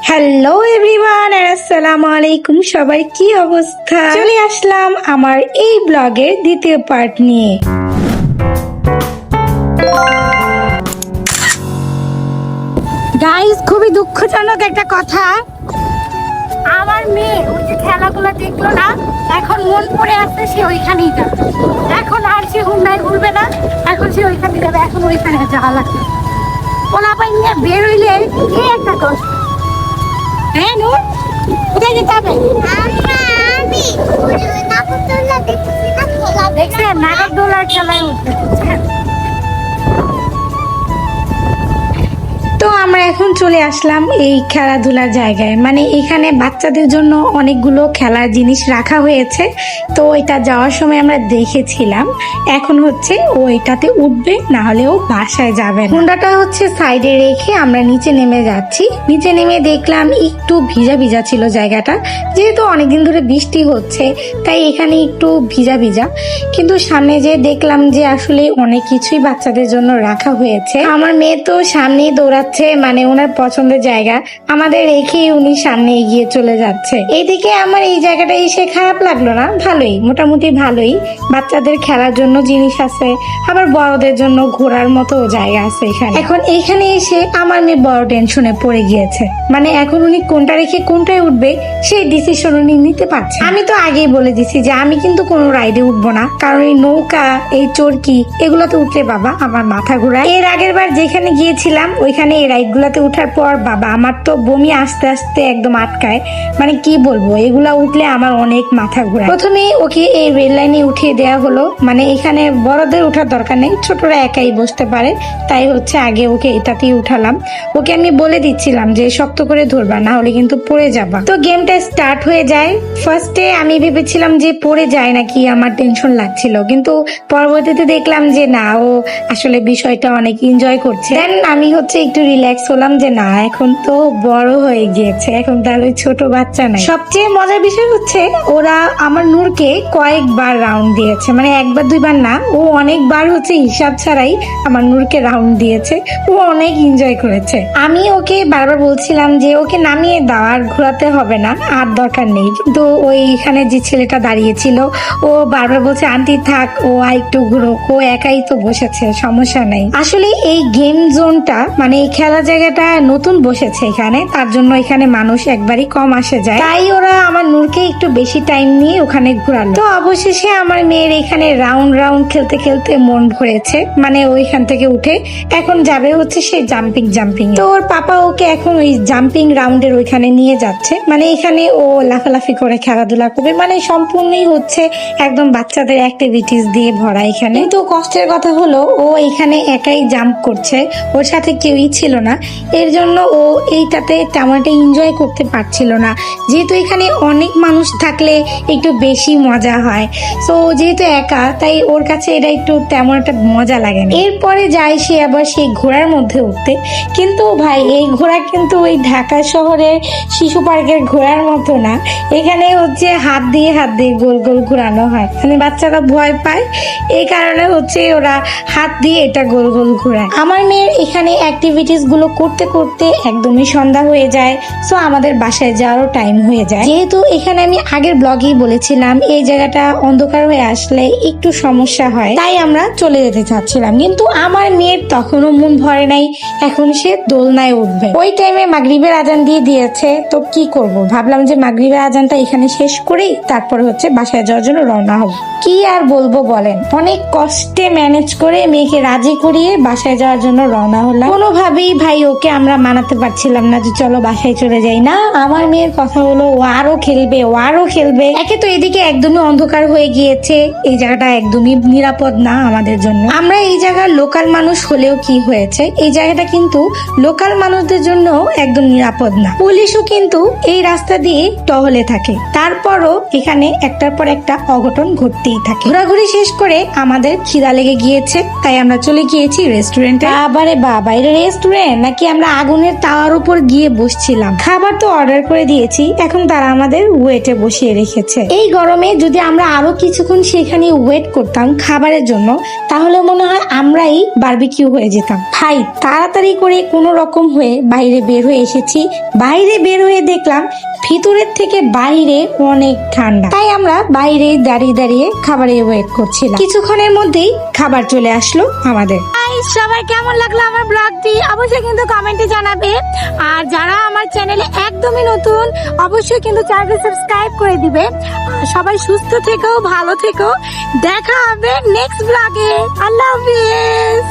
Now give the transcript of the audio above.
Hello everyone, আসসালামু আলাইকুম। সবার কি অবস্থা? চলে আসলাম আমার এই ব্লগের দ্বিতীয় পার্ট নিয়ে। গাইস, খুবই দুঃখজনক একটা কথা, আমার মেয়ে ওই যে খেলাগুলো দেখলো না, এখন মন পড়ে আসছে সে ওইখানেই যাবে। এখন আর সে হুন্ডায় ঘুরবে না, এখন সে ওইখানে যাবে। এখন ওইখানে যাওয়া লাগবে। পোলাপাই নিয়ে বের হইলে কি একটা কষ্ট। হ্যাঁ নূর, কোথায় যেতে হবে? দেখছেন নাগরদোলার খেলায় উঠতে। তো আমরা এখন চলে আসলাম এই খেলাধুলার জায়গায়, মানে এখানে বাচ্চাদের জন্য অনেকগুলো খেলার জিনিস রাখা হয়েছে। তো এটা যাওয়ার সময় আমরা দেখেছিলাম। এখন হচ্ছে ও এটাতে উঠবে, না হলে ও বাসায় যাবে না। হুন্ডাটা হচ্ছে সাইডে রেখে আমরা নিচে নেমে যাচ্ছি। নিচে নেমে দেখলাম একটু ভিজা ভিজা ছিল জায়গাটা, যেহেতু অনেকদিন ধরে বৃষ্টি হচ্ছে তাই এখানে একটু ভিজা ভিজা। কিন্তু সামনে যে দেখলাম যে আসলে অনেক কিছুই বাচ্চাদের জন্য রাখা হয়েছে। আমার মেয়ে তো সামনেই দৌড়াচ্ছে, মানে ওনার পছন্দের জায়গা, আমাদের রেখেই উনি সামনে এগিয়ে চলে যাচ্ছে। এইদিকে আমার এই জায়গাটা এসে খারাপ লাগলো না, ভালোই, মোটামুটি ভালোই। বাচ্চাদের খেলার জন্য জিনিস আছে, আবার বড়দের জন্য ঘোরার মতো জায়গা আছে এখানে। এখন এইখানে এসে আমার মেয়ে বড় টেনশনে পড়ে গিয়েছে, মানে এখন উনি কোনটা রেখে কোনটায় উঠবে সেই ডিসিশন উনি নিতে পারছে। আমি তো আগেই বলে দিছি যে আমি কিন্তু কোনো রাইডে উঠবো না, কারণ এই নৌকা, এই চরকি, এগুলোতে উঠলে বাবা আমার মাথা ঘোরায়। এর আগের বার যেখানে গিয়েছিলাম ওইখানে এই রাইড গুলাতে উঠার পর বাবা আমার তো বমি আস্তে আস্তে একদম আটকায়, মানে কি বলবো, এগুলা উঠলে আমার অনেক মাথা ঘোরায়। প্রথমে ওকে এই রেল লাইনে উঠিয়ে দেওয়া হলো, মানে এখানে বড়দের ওঠার দরকার নেই, ছোটরা একাই বসতে পারে, তাই হচ্ছে আগে ওকে এটাতেই উঠালাম। ওকে আমি বলে দিচ্ছিলাম যে শক্ত করে ধরবা, না হলে কিন্তু পড়ে যাবা। তো গেমটা স্টার্ট হয়ে যায়। ফার্স্টে আমি ভেবেছিলাম যে পড়ে যায় নাকি, আমার টেনশন লাগছিল, কিন্তু পরবর্তীতে দেখলাম যে না, ও আসলে বিষয়টা অনেক এনজয় করছে। দেন আমি হচ্ছে একটু রিল্যাক্স হলাম যে না, এখন তো বড় হয়ে গিয়েছে, এখন তাহলে ছোট বাচ্চা নাই। সবচেয়ে মজার বিষয় হচ্ছে ওরা আমার নূরকে কয়েকবার রাউন্ড দিয়েছে, মানে একবার দুইবার না, ও অনেকবার হচ্ছে হিসাব ছাড়াই আমার নূরকে রাউন্ড দিয়েছে। ও অনেক এনজয় করেছে। আমি ওকে বারবার বলছিলাম যে ওকে নামিয়ে দাও, আর ঘোরাতে হবে না, আর দরকার নেই, কিন্তু ওইখানে যে ছেলেটা দাঁড়িয়েছিল ও বারবার বলছে আন্টি থাক, ও আর একটু ঘুরো, ও একাই তো বসেছে, সমস্যা নাই। আসলে এই গেম জোনটা, মানে এই খেলা জায়গাটা নতুন বসেছে এখানে, তার জন্য এখানে মানুষ একবারই কম আসে যায়, তাই ওরা আমার নূরকে একটু বেশি টাইম নিয়ে ওখানে ঘোরালো। তো অবশেষে আমার মেয়ের এখানে রাউন্ড রাউন্ড খেলতে খেলতে মন ভরেছে, মানে ওইখান থেকে উঠে এখন যাবে হচ্ছে সে জাম্পিং। তো ওর পাপা ওকে এখন ওই জাম্পিং রাউন্ডের ওইখানে নিয়ে যাচ্ছে, মানে এখানে ও লাফালাফি করে খেলাধুলা করবে, মানে সম্পূর্ণই হচ্ছে একদম বাচ্চাদের অ্যাক্টিভিটিস দিয়ে ভরা এখানে। কিন্তু কষ্টের কথা হলো ও এখানে একাই জাম্প করছে, ওর সাথে কেউই ছিল না, এর জন্য ও এইটাতে তেমন একটা এনজয় করতে পারছিল না। যেহেতু এখানে অনেক মানুষ থাকলে একটু বেশি মজা হয়, তো যেহেতু একা, তাই ওর কাছে এটা একটু তেমন একটা মজা লাগে না। এরপরে যায় সে আবার সেই ঘোড়ার মধ্যে উঠতে, কিন্তু ভাই এই ঘোড়া কিন্তু ওই ঢাকা শহরের শিশু পার্কের ঘোড়ার মতো না, এখানে হচ্ছে হাত দিয়ে গোল গোল ঘোরানো হয়, মানে বাচ্চারা ভয় পায়, এই কারণে হচ্ছে ওরা হাত দিয়ে এটা গোল গোল ঘোরায়। আমার মেয়ের এখানে অ্যাক্টিভিটিস গুলো করতে করতে একদমই সন্ধ্যা হয়ে যায়, সো আমাদের বাসায় যাওয়ারও টাইম হয়ে যায়। যেহেতু এখানে আমি আগের ব্লগেই বলেছিলাম এই জায়গাটা অন্ধকার হয়ে আসলে একটু সমস্যা হয়, তাই আমরা চলে যেতে চাচ্ছিলাম, কিন্তু আমার মেয়ের তখনও মন ভরে নাই, এখন সে দোলনায় উঠবে। ওই টাইমে মাগরিবের আজান দিয়ে দিয়েছে, তো কি করব, ভাবলাম যে মাগরিবের আজানটা এখানে শেষ করেই তারপরে হচ্ছে বাসায় যাওয়ার জন্য রওনা হব। কি আর বলবো বলেন, অনেক কষ্টে ম্যানেজ করে মেয়েকে রাজি করিয়ে বাসায় যাওয়ার জন্য রওনা হলাম। কোনোভাবেই ভাই ওকে আমরা মানাতে পারছিলাম না যে চলো বাসায় চলে যাই, না, আমার মেয়ের কথা হলো ও আরো খেলবে। একে তো এদিকে একদমই অন্ধকার হয়ে গিয়েছে, এই জায়গাটা একদমই নিরাপদ না আমাদের জন্য। আমরা এই জায়গার লোকাল মানুষ হলেও কি হয়েছে, এই জায়গাটা কিন্তু লোকাল মানুষদের জন্য একদম নিরাপদ না। পুলিশও কিন্তু এই রাস্তা দিয়ে টহলে থাকে, তারপরও এখানে একটার পর একটা অঘটন ঘটতেই থাকে। ঘোরাঘুরি শেষ করে আমাদের খিদা লেগে গিয়েছে, তাই আমরা চলে গিয়েছি রেস্টুরেন্টে। বাবারে বাবা, এটা রেস্টুরেন্ট রেস্টুরেন্ট নাকি আমরা আগুনের তাওয়ার উপর গিয়ে বসছিলাম। খাবার তো অর্ডার করে দিয়েছি, এখন তারা আমাদের ওয়েটে বসিয়ে রেখেছে। এই গরমে যদি আমরা আরো কিছুক্ষণ সেখানে ওয়েট করতাম খাবারের জন্য, তাহলে মনে হয় আমরাই বারবিকিউ হয়ে যেতাম। ভাই তাড়াতাড়ি করে কোনো রকম হয়ে বাইরে বের হয়ে এসেছি। বাইরে বের হয়ে দেখলাম ভিতরের থেকে বাইরে অনেক ঠান্ডা, তাই আমরা বাইরে দাঁড়িয়ে দাঁড়িয়ে খাবারের ওয়েট করছিলাম। কিছুক্ষণের মধ্যেই খাবার চলে আসলো আমাদের। সবাই কেমন লাগলো আমার ব্লগটি অবশ্যই কিন্তু কমেন্টে জানাবে। আর যারা আমার চ্যানেলে একদমই নতুন অবশ্যই কিন্তু চ্যানেলটি সাবস্ক্রাইব করে দিবে। সবাই সুস্থ থেকো, ভালো থেকো, দেখা হবে নেক্সট ব্লগে। আল্লাহ হাফেজ।